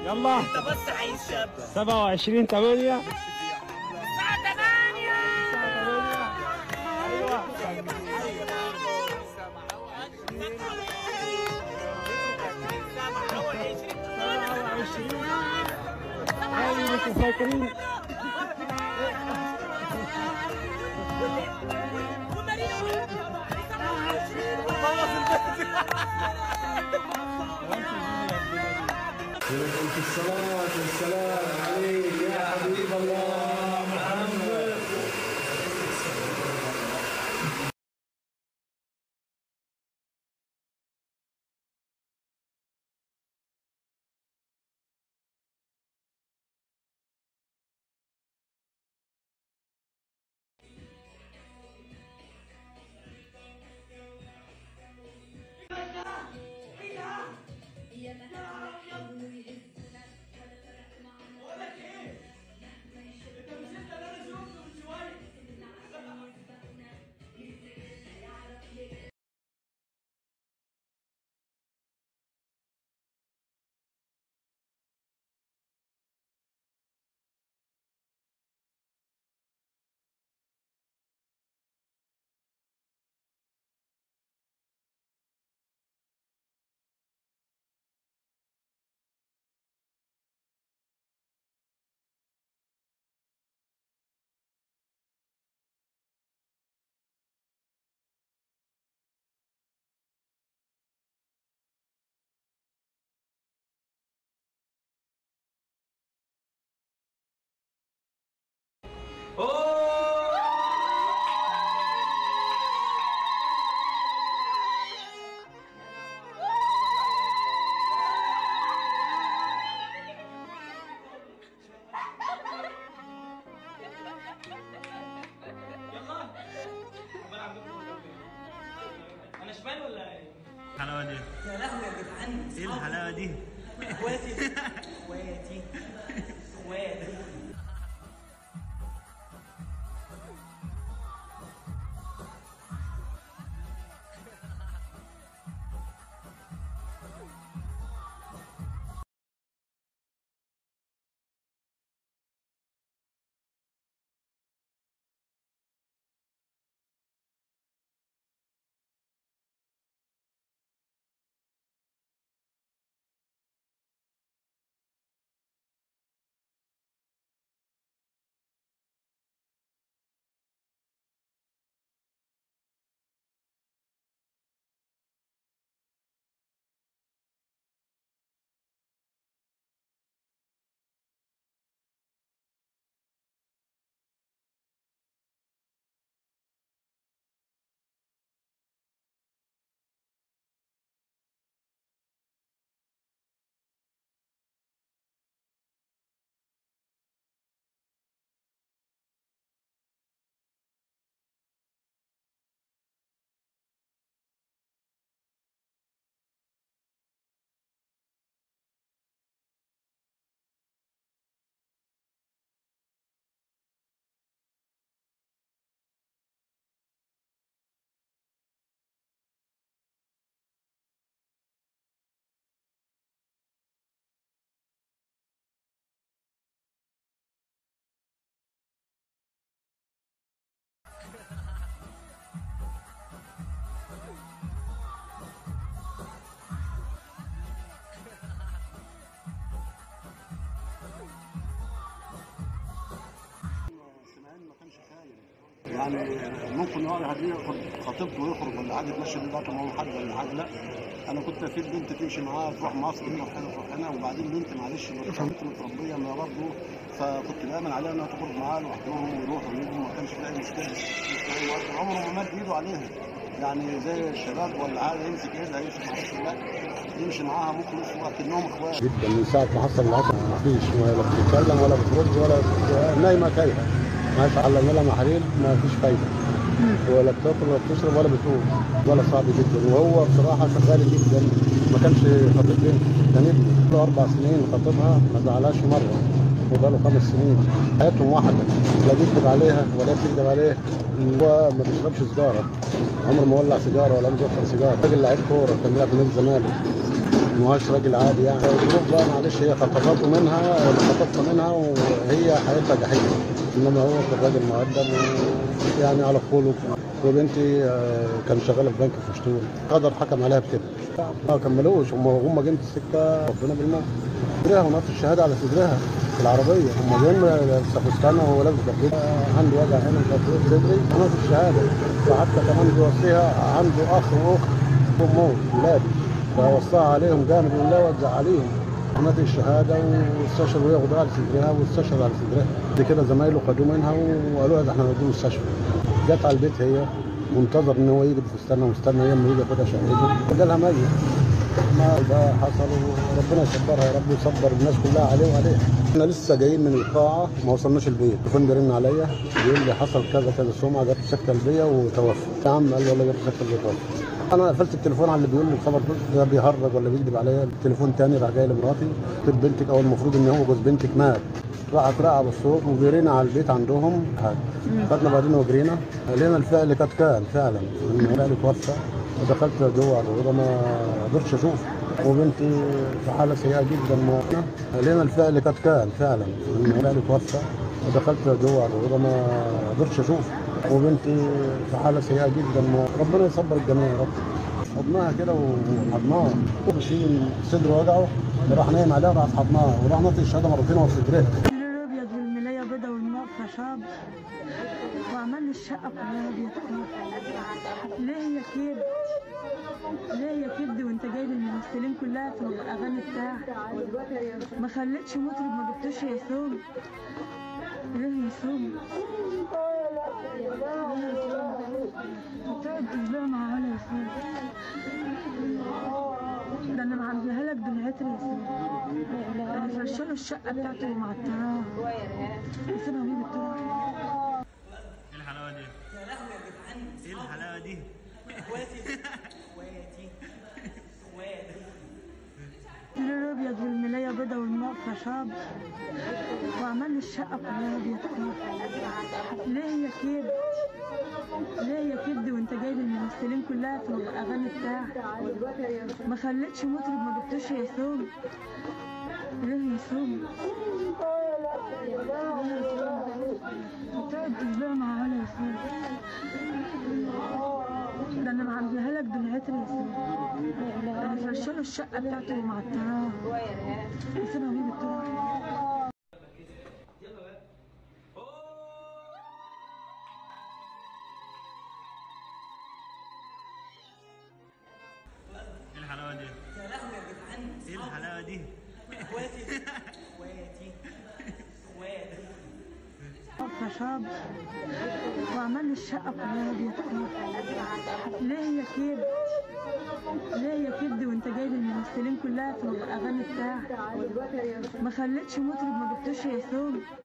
يلا انت بس عايز شاب. 27/8 الساعة 8. ايوه 27 انتوا فاكرين الصلاة والسلام عليك يا حبيب الله محمد. انا شمال ولا ايه؟ الحلاوة دي يا لهوي يا جدعان. ايه الحلاوة دي؟ اخواتي اخواتي اخواتي. يعني ممكن واحد ياخد خطيبته ويخرج ولا حاجه يتمشى بيه بقى معاه حاجه ولا حاجه. لا انا كنت في البنت تمشي معاه تروح مصر هنا وهنا تروح هنا، وبعدين بنت معلش بنت متربيه ما برضه، فكنت بامن عليها انها تخرج معاه لوحدهم ويروحوا ويجوا، ما كانش في اي مشكله. عمره ما مد ايده عليها يعني زي الشباب ولا حاجه يمسك ايدها يمسك معاها، لا يمشي معاها ممكن يسوا كانهم اخوات جدا. من ساعه ما حصل العصر ما فيش، ولا بتتكلم ولا بترد ولا نايمه تايهه، ما علمنا لها محاليل ما فيش فايده، ولا بتاكل ولا بتشرب ولا بتقوم، ولا صعب جدا. وهو بصراحه شغال جدا، ما كانش خاطب بنت، كان ابني له 4 سنين خاطبها ما زعلهاش مره، وبقاله 5 سنين حياتهم واحده، لا بيكذب عليها ولا بتكذب عليه. هو ما بيشربش سيجاره، عمره ما ولع سيجاره ولا مزفر سيجاره. راجل لعيب كوره كان بيلعب في نادي الزمالك، ما هوش راجل عادي يعني. الظروف بقى معلش هي خطفته منها، خطفها منها وهي حياتها جحيم. انما هو كان راجل مؤدب يعني على خلق. وبنتي كان شغاله في بنك في فشتون، قدر حكم عليها بكده. ما كملوش، هم جايين في السكه ربنا بالموت. صدرها ونقص الشهاده على صدرها في العربيه، هم جايين سافستانا وهو لابس جبهته، عنده وجع هنا في صدري ونقص الشهاده. وحتى كمان بيوصيها عنده اخ واخت وامه ولاد، فوصاها عليهم جامد ولا وزع عليهم ونقص الشهاده واستشهد وهي غضاء على صدرها واستشهد على صدرها. دي كده زمايله خدوه منها وقالوا لها ده احنا هنوديه المستشفى. جت على البيت هي منتظر ان هو يجي بفستانها ومستنى هي لما يجي ياخدها شقته، وجالها ميت. ما ده حصل وربنا يصبرها يا رب ويصبر الناس كلها عليه وعليها. احنا لسه جايين من القاعه ما وصلناش البيت، التليفون بيرن عليا بيقول لي حصل كذا كذا، سمعه جت سكته قلبيه وتوفى. يا عم قال لي والله جت سكته قلبيه وتوفى. انا قفلت التليفون على اللي بيقول لي الخبر ده بيهرج ولا بيكذب عليا. التليفون تاني راح جاي لمراتي قلت بنتك او المفروض ان هو جوز بنتك مات. راحت راقعه بالصوت وجرينا على البيت عندهم. خدنا بعدين وجرينا لقينا الفعل كان فعلا الفعل توفى. ودخلت جوه على الاوضه ما قدرتش اشوف، وبنتي في حاله سيئه جدا موتنا. لقينا الفعل كان فعلا الفعل توفى. ودخلت جوه على الاوضه ما قدرتش اشوف، وبنتي في حاله سيئه جدا موتنا. ربنا يصبر الجميع يا رب. حضناها كده وحضناها ماشيين صدره وجعه، راح نايم عليها راح حضناها وراح نطي الشهاده مرتين وهو في صدرها. الابيض والملايه بيضه والنقطه شاب وعمل لي الشقه كلها ابيض. ليه هي كده؟ ليه هي كده وانت جايب الممثلين كلها في الاغاني بتاعك؟ ما خليتش مطرب ما جبتوش يسوم. ليه يسوم؟ بتقعد تشبع مع ولا يسوم؟ ده انا معبيها لك دنيتي يسوم. انا فرشله الشقه بتاعته ومعطراها يسيبها مين بالطرق؟ ايه الحلاوه دي؟ يا لهوي يا جدعان، ايه الحلاوه دي؟ اخواتي اخواتي اخواتي. الابيض والملايه بيضه والنقطه شاب وعمل لي الشقه كلها ابيض. ليه هي كده؟ ليه هي كده وانت جايب الممثلين كلها في الاغاني بتاعك؟ ما خليتش مطرب ما جبتوش يسوم. ليه يسوم؟ بتقعد تشبع مع ولا يسوم؟ ده انا معبيها لك دنيتي يسوم. انا فرشله الشقه بتاعته ومعطراها يسيبها مين بالطرق؟ ايه الحلاوه دي؟ يا لهوي يا جدعان، ايه الحلاوه دي؟ اخواتي اخواتي اخواتي. شاب وعمل لي الشقه كلها ابيض. ليه هي كده؟ ليه هي كده وانت جايب الممثلين كلها في الاغاني بتاعك؟ ما خليتش مطرب ما جبتوش يسوم.